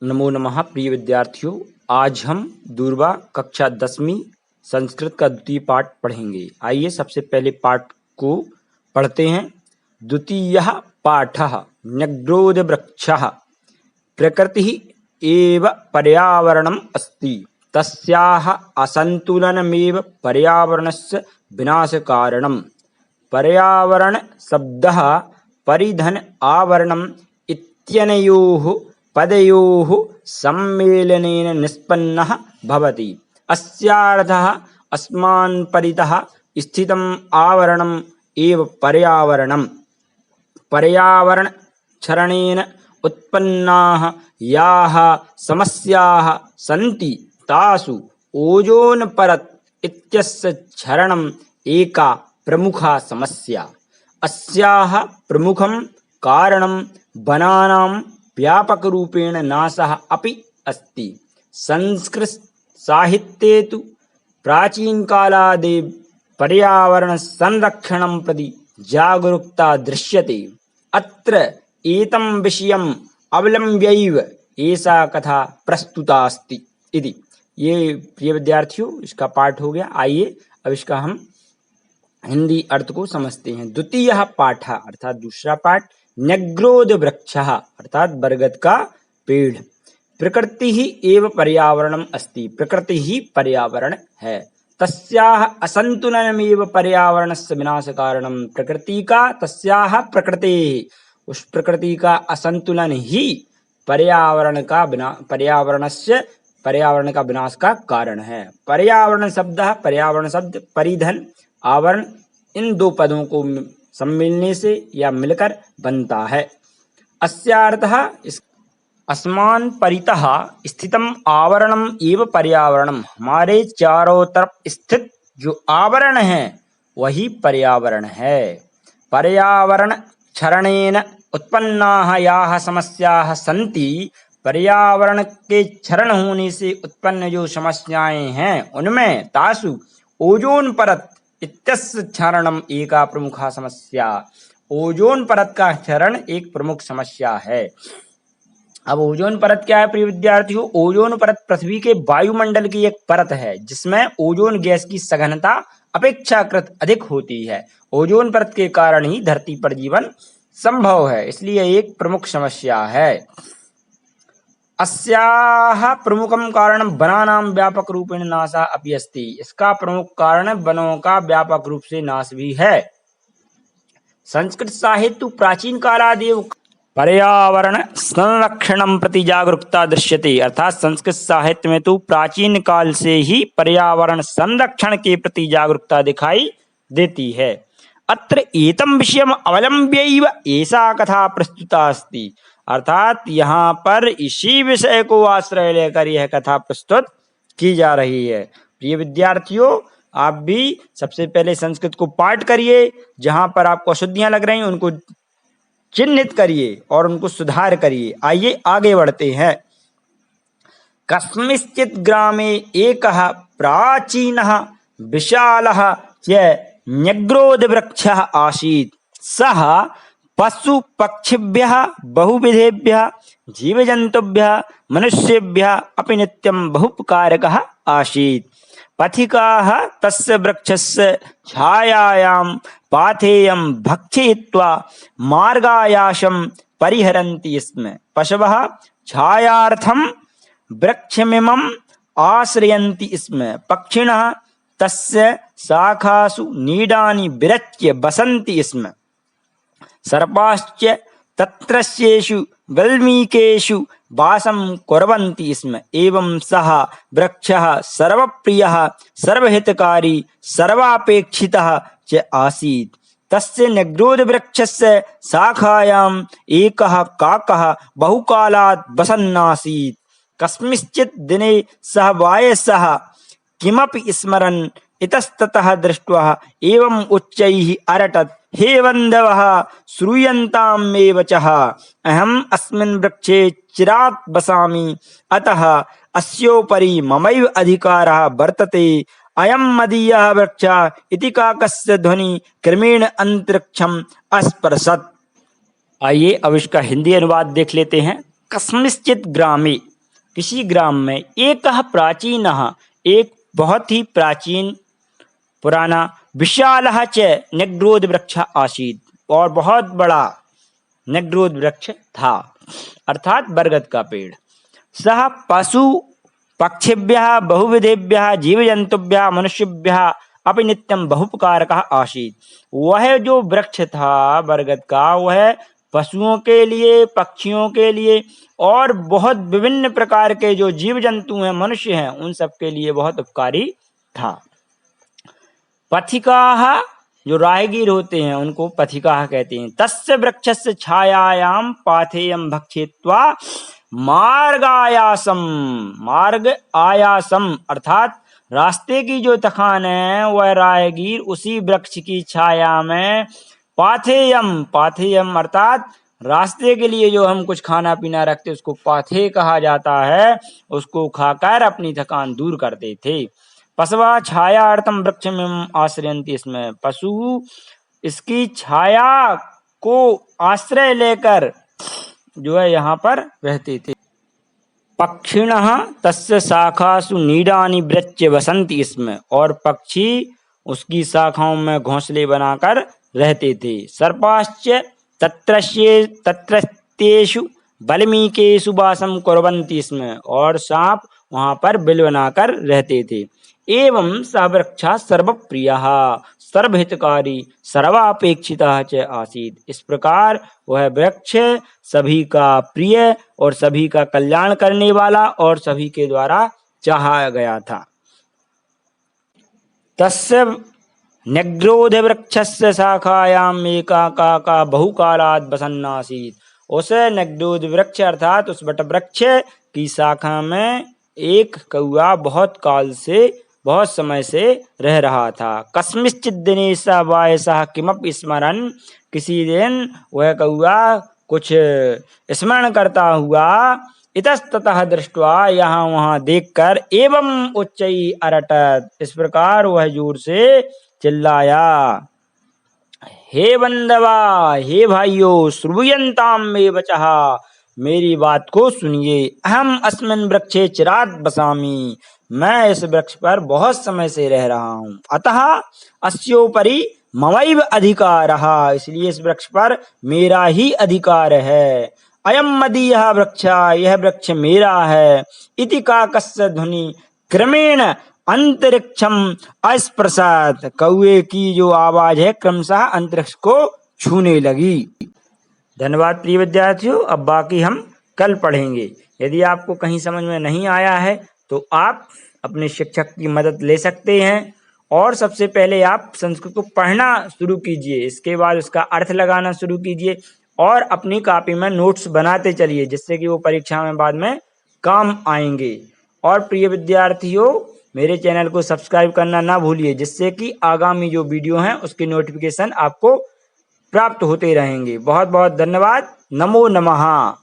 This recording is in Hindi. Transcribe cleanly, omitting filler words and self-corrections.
नमो नमः प्रिय विद्यार्थियों। आज हम दूरबा कक्षा 10वीं संस्कृत का द्वितीय पाठ पढ़ेंगे। आइए सबसे पहले पाठ को पढ़ते हैं। द्वितीयः पाठः न्यग्रोधवृक्षः प्रकृतिः एव पर्यावरणम् अस्ति। तस्याः असन्तुलनमेव पर्यावरणस्य विनाशकारणम्। पर्यावरण शब्दः परिधन आवरणम् इत्यनयोः पदयोः सम्मेलनेन निष्पन्नः भवति। अस्यार्थः अस्मान् परितः स्थितम् आवरणम् एव पर्यावरणम्। पर्यावरणक्षरणेन उत्पन्नाः याः समस्याः सन्ति तासु ओजोन परत इत्यस्य क्षरणम् एका प्रमुखा समस्या। अस्याः प्रमुखं कारणं वनानां व्यापकरूपेण नाशः अपि अस्ति। संस्कृत साहित्ये तु प्राचीनकालादेव पर्यावरणसंरक्षणं प्रति जागरूकता दृश्यते। अत्र एतं विषयम् अवलम्ब्यैव एषा कथा प्रस्तुता अस्ति इति। ये प्रिय विद्यार्थियों इसका पाठ हो गया। आइए अब इसका हम हिंदी अर्थ को समझते हैं। द्वितीयः पाठः अर्थात दूसरा पाठ, न्यग्रोधवृक्षः अर्थात बरगद का पेड़। प्रकृति ही एव पर्यावरणम् अस्ति, प्रकृति ही पर्यावरण है। तस्याः असंतुलनमेव पर्यावरणस्य विनाशकारणम्। प्रकृति का तस्याः प्रकृतेः उस प्रकृति का असंतुलन ही पर्यावरण का विनाश का कारण है। पर्यावरण शब्द परिधन आवरण इन दो पदों को सम्मिलने से या मिलकर बनता है। अस्यार्थः अस्मान् परितः स्थितम् आवरणम् एव पर्यावरणम्। हमारे चारों तरफ स्थित जो आवरण है वही पर्यावरण है। पर्यावरण क्षरणेन उत्पन्नाः याः समस्याः सन्ति। पर्यावरण के क्षरण होने से उत्पन्न जो समस्याएं हैं उनमें तासु ओजोन परत इत्यस्य क्षरणम् एका प्रमुखा समस्या। ओजोन परत का क्षरण एक प्रमुख समस्या है। अब ओजोन परत क्या है प्रिय विद्यार्थियों? ओजोन परत पृथ्वी के वायुमंडल की एक परत है जिसमें ओजोन गैस की सघनता अपेक्षाकृत अधिक होती है। ओजोन परत के कारण ही धरती पर जीवन संभव है, इसलिए एक प्रमुख समस्या है। अस्याः प्रमुखं कारणं वनानां व्यापक रूपेण नाशः अपि अस्ति। इसका प्रमुख कारण वनों का व्यापक रूप से नाश भी है। संस्कृत साहित्य प्राचीन कालादेव पर्यावरण संरक्षणं प्रति जागरूकता दृश्यते। अर्थात संस्कृत साहित्य में तो प्राचीन काल से ही पर्यावरण संरक्षण के प्रति जागरूकता दिखाई देती है। अत्र एतं विषयम् अवलम्ब्यैव एषा कथा प्रस्तुता अस्ति। अर्थात यहाँ पर इसी विषय को आश्रय लेकर यह कथा प्रस्तुत की जा रही है। प्रिय विद्यार्थियों, आप भी सबसे पहले संस्कृत को पाठ करिए। जहाँ पर आपको अशुद्धियां लग रही हैं उनको चिन्हित करिए और उनको सुधार करिए। आइए आगे बढ़ते हैं। कस्मिंश्चित् ग्रामे एकः प्राचीनः विशालः च न्यग्रोधवृक्षः आसीत्। सः पशु पक्षिभ्यः बहुविधेभ्यः जीवजन्तुभ्यः मनुष्येभ्यः अपि नित्यं बहुपकारकः आसीत्। पथिकाः तस्य वृक्षस्य छायायां पाथेयं भक्षयित्वा मार्गायासं परिहरन्ति स्म। पशवः छायार्थं वृक्षमिमम् आश्रयन्ति स्म। पक्षिणः तस्य शाखासु नीडानि विरच्य बसन्ति स्म। सर्पाश्च तत्रस्येषु वल्मीकेषु वासं कुर्वन्ति स्म। एवं सः वृक्षः सर्वप्रियः सर्वहितकारी सर्वापेक्षितः च आसीत्। तस्य न्यग्रोधवृक्षस्य शाखायाम् एकः काकः बहुकालात् वसन्नासीत्। कस्मिंश्चित् दिने सः वायसः किमपि स्मरन् इतस्ततः दृष्ट्वा एवम् उच्चैः अरटत्, हे बन्धवः श्रूयन्तामेव चः, अहम् अस्मिन् वृक्षे चिरात् वसामि, अतः अस्योपरि ममैव अधिकारः वर्तते। अयं मदीयः वृक्षः इति काकस्य ध्वनि क्रमेण अंतरिक्षम् अस्पृशत्। आइए अब इसका हिंदी अनुवाद देख लेते हैं। कस्मिंश्चित् ग्रामे किसी ग्राम में एकः प्राचीनः एक बहुत ही प्राचीन पुराना विशालः च नेग्रोध वृक्ष आसीत् और बहुत बड़ा नेग्रोध वृक्ष था अर्थात बरगद का पेड़। सह पशु पक्षिभ्यः बहुविधेभ्यः जीवजंतुभ्यः मनुष्यभ्यः अपि नित्यं बहुपकारकः आसीत्। वह जो वृक्ष था बरगद का वह पशुओं के लिए पक्षियों के लिए और बहुत विभिन्न प्रकार के जो जीव जंतु हैं मनुष्य हैं उन सब के लिए बहुत उपकारी था। पथिकाः जो राहगीर होते हैं उनको पथिकाः कहते हैं। तस्य वृक्षस्य छायायां पाथेयं भक्षित्वा मार्ग आयासम अर्थात रास्ते की जो थकान है वह राहगीर उसी वृक्ष की छाया में पाथेयम अर्थात रास्ते के लिए जो हम कुछ खाना पीना रखते उसको पाथे कहा जाता है, उसको खाकर अपनी थकान दूर करते थे। पशवा छायार्थम वृक्ष में आश्रयन्ति, इसमें पशु इसकी छाया को आश्रय लेकर जो है यहाँ पर रहते थे। पक्षिणः तस्य शाखासु नीडानि वृच्य वसन्ति, इसमें और पक्षी उसकी शाखाओं में घोंसले बनाकर रहते थे। सर्पाश्च तत्रत्येषु वल्मीकेषु वासं कुर्वन्ति, इसमें और सांप वहाँ पर बिल बनाकर रहते थे। एवं सः वृक्षः सर्वप्रियः सर्वहितकारी सर्वापेक्षितः च आसीत्, इस प्रकार वह वृक्ष सभी का प्रिय और सभी का कल्याण करने वाला और सभी के द्वारा चाहा गया था। तस्य नेग्रोध वृक्षस्य शाखायाम एका काका बहुकालात् वसन्नासीत्, उस नेग्रोध वृक्ष अर्थात उस वट वृक्ष की शाखा में एक कौआ बहुत काल से बहुत समय से रह रहा था। कस्मिंश्चित् दिने स वायसः किमपि स्मरन्, किसी दिन वह कौआ कुछ स्मरण करता हुआ इतस्ततः दृष्ट्वा यहाँ वहाँ देखकर एवं उच्चई अरटत, इस प्रकार वह जोर से चिल्लाया, हे बंधवा हे भाइयों श्रूयन्ताम मे वचः, मेरी बात को सुनिए। अहम अस्मिन् वृक्षे चिरात् वसामि, मैं इस वृक्ष पर बहुत समय से रह रहा हूँ। अतः अस्योपरि ममैव अधिकारः, इसलिए इस वृक्ष पर मेरा ही अधिकार है। अयम मदीयः वृक्षः, यह वृक्ष मेरा है। इति काकस्य ध्वनि क्रमेण अंतरिक्षम अस्पृशत, कौए की जो आवाज है क्रमशः अंतरिक्ष को छूने लगी। धन्यवाद प्रिय विद्यार्थियों, अब बाकी हम कल पढ़ेंगे। यदि आपको कहीं समझ में नहीं आया है तो आप अपने शिक्षक की मदद ले सकते हैं और सबसे पहले आप संस्कृत को पढ़ना शुरू कीजिए, इसके बाद उसका अर्थ लगाना शुरू कीजिए और अपनी कॉपी में नोट्स बनाते चलिए, जिससे कि वो परीक्षा में बाद में काम आएंगे। और प्रिय विद्यार्थियों, मेरे चैनल को सब्सक्राइब करना ना भूलिए, जिससे कि आगामी जो वीडियो हैं उसके नोटिफिकेशन आपको प्राप्त होते रहेंगे। बहुत बहुत धन्यवाद। नमो नमः।